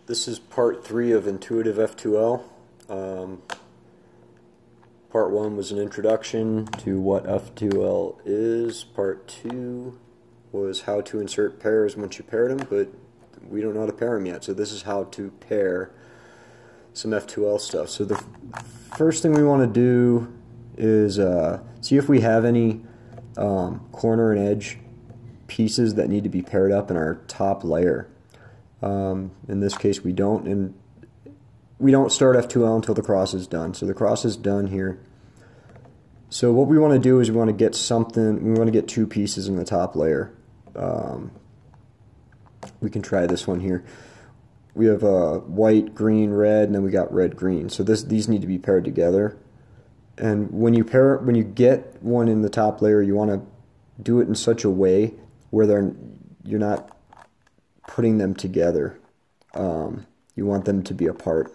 This is part 3 of Intuitive F2L. Part 1 was an introduction to what F2L is. Part 2 was how to insert pairs once you paired them, but we don't know how to pair them yet. So this is how to pair some F2L stuff. So the first thing we want to do is see if we have any corner and edge pieces that need to be paired up in our top layer. In this case we don't, and we don't start F2L until the cross is done. So the cross is done here. So what we want to do is we want to get something, we want to get two pieces in the top layer. We can try this one here. We have white, green, red, and then we got red, green. So these need to be paired together. And when you get one in the top layer, you want to do it in such a way where you're not putting them together. You want them to be apart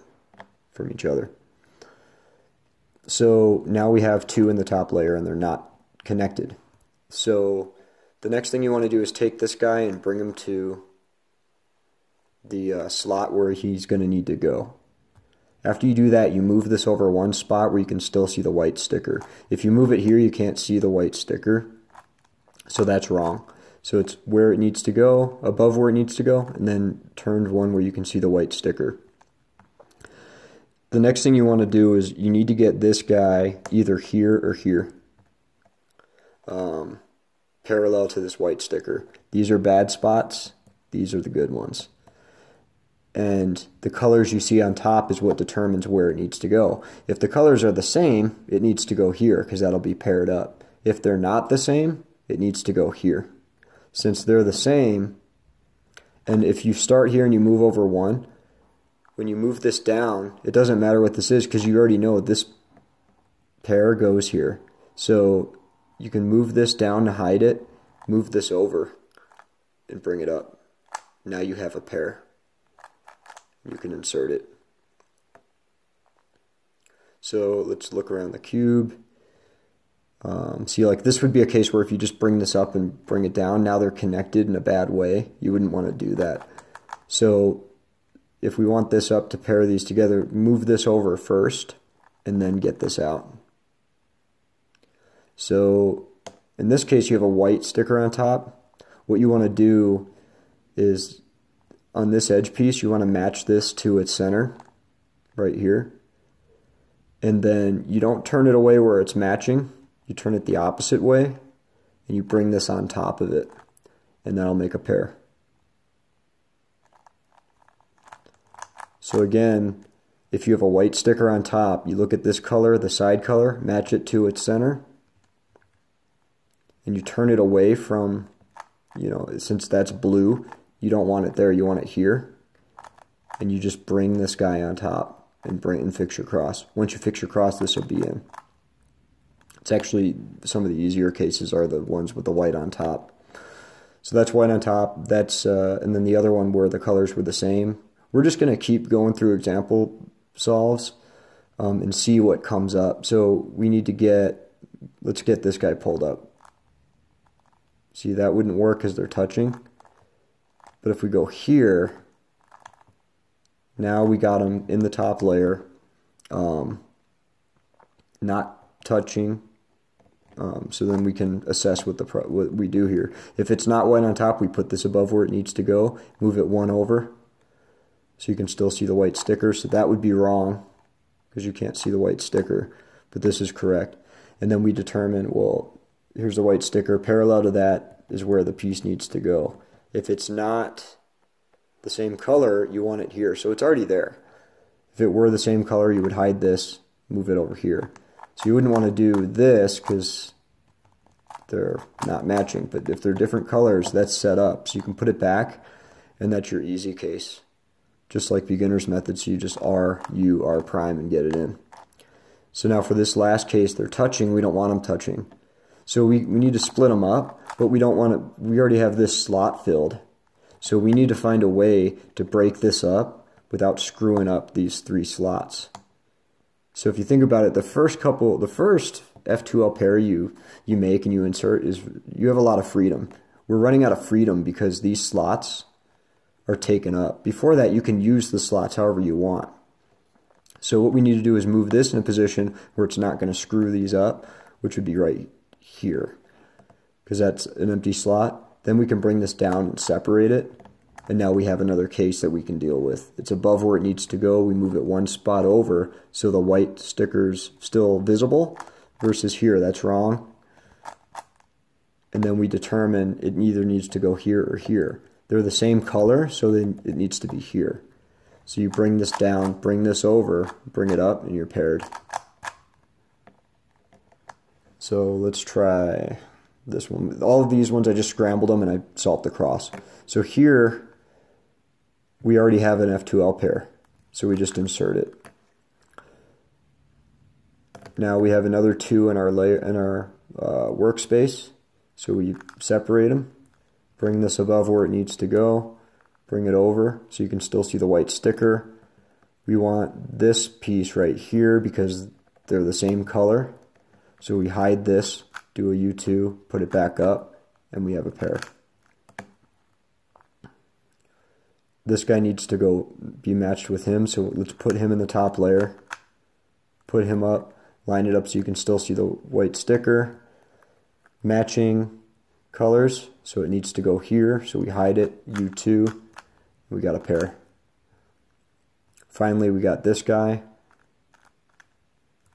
from each other. So now we have two in the top layer and they're not connected. So the next thing you want to do is take this guy and bring him to the slot where he's going to need to go. After you do that, you move this over one spot where you can still see the white sticker. If you move it here, you can't see the white sticker, so that's wrong. So it's where it needs to go, above where it needs to go, and then turned one where you can see the white sticker. The next thing you want to do is you need to get this guy either here or here, parallel to this white sticker. These are bad spots, these are the good ones. And the colors you see on top is what determines where it needs to go. If the colors are the same, it needs to go here because that'll be paired up. If they're not the same, it needs to go here. Since they're the same, and if you start here and you move over one, when you move this down, it doesn't matter what this is because you already know this pair goes here. So you can move this down to hide it, move this over, and bring it up. Now you have a pair. You can insert it. So let's look around the cube. See, like this would be a case where if you just bring this up and bring it down, now they're connected in a bad way. You wouldn't want to do that. So if we want this up to pair these together, move this over first and then get this out. So in this case you have a white sticker on top. What you want to do is on this edge piece you want to match this to its center right here. And then you don't turn it away where it's matching. You turn it the opposite way, and you bring this on top of it, and that'll make a pair. So again, if you have a white sticker on top, you look at this color, the side color, match it to its center, and you turn it away from, since that's blue, you don't want it there, you want it here, and you just bring this guy on top and fix your cross. Once you fix your cross, this will be in. It's actually, some of the easier cases are the ones with the white on top. So that's white on top, that's and then the other one where the colors were the same. We're just going to keep going through example solves and see what comes up. So we need to let's get this guy pulled up. See, that wouldn't work because they're touching. But if we go here, now we got them in the top layer, not touching. So then we can assess what we do here. If it's not white on top, we put this above where it needs to go, move it one over, so you can still see the white sticker. So that would be wrong because you can't see the white sticker, but this is correct. And then we determine, well, here's the white sticker, parallel to that is where the piece needs to go. If it's not the same color, you want it here, so it's already there. If it were the same color, you would hide this, move it over here. So you wouldn't want to do this because they're not matching, but if they're different colors, that's set up. So you can put it back, and that's your easy case. Just like beginner's method, so you just R prime and get it in. So now for this last case, they're touching, we don't want them touching. So we need to split them up, but we don't want to, we already have this slot filled. So we need to find a way to break this up without screwing up these three slots. So if you think about it, the first F2L pair you make and you insert you have a lot of freedom. We're running out of freedom because these slots are taken up. Before that, you can use the slots however you want. So what we need to do is move this in a position where it's not going to screw these up, which would be right here, because that's an empty slot. Then we can bring this down and separate it, and now we have another case that we can deal with. It's above where it needs to go. We move it one spot over so the white sticker's still visible, versus here, that's wrong. And then we determine it either needs to go here or here. They're the same color, so then it needs to be here. So you bring this down, bring this over, bring it up, and you're paired. So let's try this one. All of these ones, I just scrambled them and I solved the cross. So here, we already have an F2L pair. So we just insert it. Now we have another 2 in our workspace. So we separate them, bring this above where it needs to go, bring it over so you can still see the white sticker. We want this piece right here because they're the same color. So we hide this, do a U2, put it back up, and we have a pair. This guy needs to be matched with him, so let's put him in the top layer, put him up, line it up so you can still see the white sticker. Matching colors, so it needs to go here, so we hide it, U2, we got a pair. Finally, we got this guy.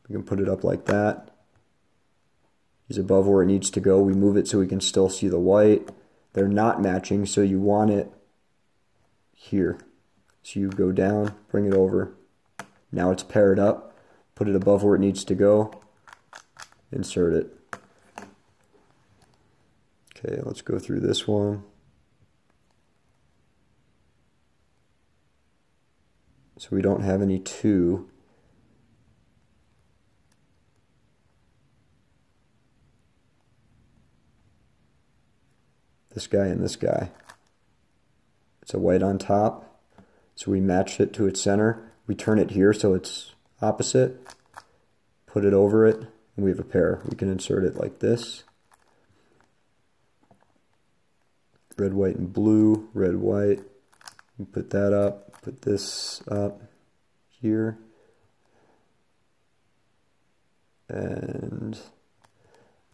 We can put it up like that. He's above where it needs to go. We move it so we can still see the white. They're not matching, so you want it here. So you go down, bring it over. Now it's paired up. Put it above where it needs to go. Insert it. Okay, let's go through this one. So we don't have any 2. This guy and this guy. It's a white on top. So we match it to its center. We turn it here so it's opposite. Put it over it, and we have a pair. We can insert it like this. Red, white, and blue, red, white. We put that up, put this up here. And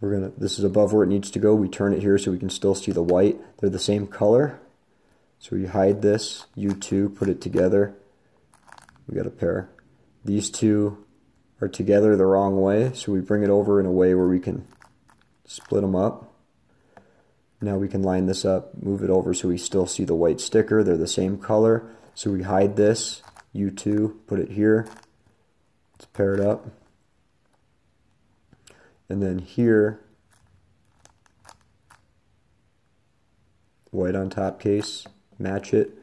this is above where it needs to go. We turn it here so we can still see the white. They're the same color. So we hide this, U2, put it together. We got a pair. These 2 are together the wrong way, so we bring it over in a way where we can split them up. Now we can line this up, move it over so we still see the white sticker. They're the same color. So we hide this, U2, put it here. It's paired up. And then here, white on top case, match it.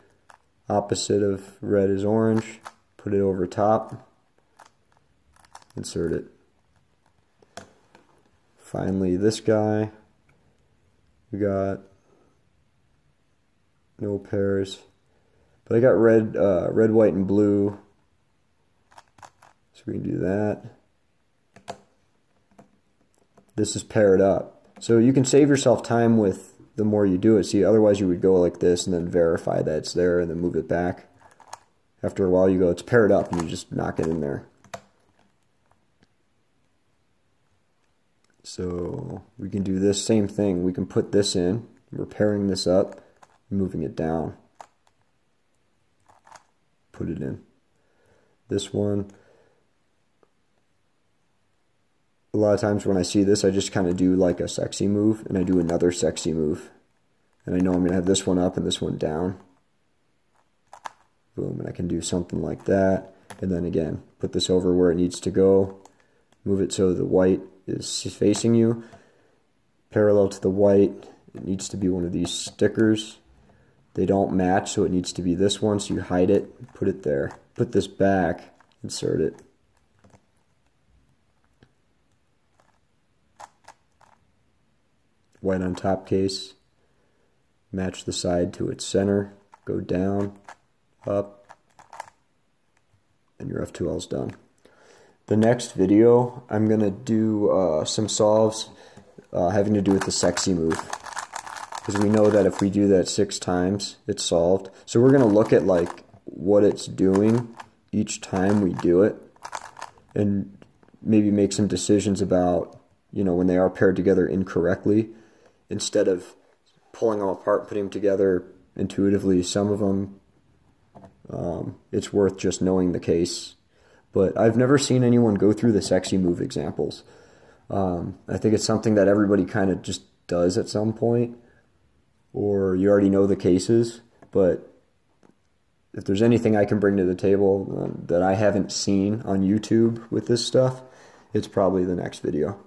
Opposite of red is orange. Put it over top. Insert it. Finally, this guy. We got no pairs, but I got red, white, and blue, so we can do that. This is paired up, so you can save yourself time with the more you do it. See, otherwise you would go like this and then verify that it's there and then move it back. After a while you go, it's paired up, and you just knock it in there. So we can do this same thing. We can put this in. We're pairing this up, moving it down. Put it in. This one. A lot of times when I see this, I just kind of do like a sexy move, and I do another sexy move. And I know I'm going to have this one up and this one down. Boom, and I can do something like that. And then again, put this over where it needs to go. Move it so the white is facing you. Parallel to the white, it needs to be one of these stickers. They don't match, so it needs to be this one. So you hide it, put it there. Put this back, insert it. White on top case. Match the side to its center. Go down, up, and your F2L is done. The next video, I'm going to do some solves having to do with the sexy move. because we know that if we do that 6 times, it's solved. So we're going to look at like what it's doing each time we do it, and maybe make some decisions about, you know, when they are paired together incorrectly, instead of pulling them apart and putting them together intuitively. Some of them, it's worth just knowing the case. But I've never seen anyone go through the sexy move examples. I think it's something that everybody kind of just does at some point, or you already know the cases. But if there's anything I can bring to the table that I haven't seen on YouTube with this stuff, it's probably the next video.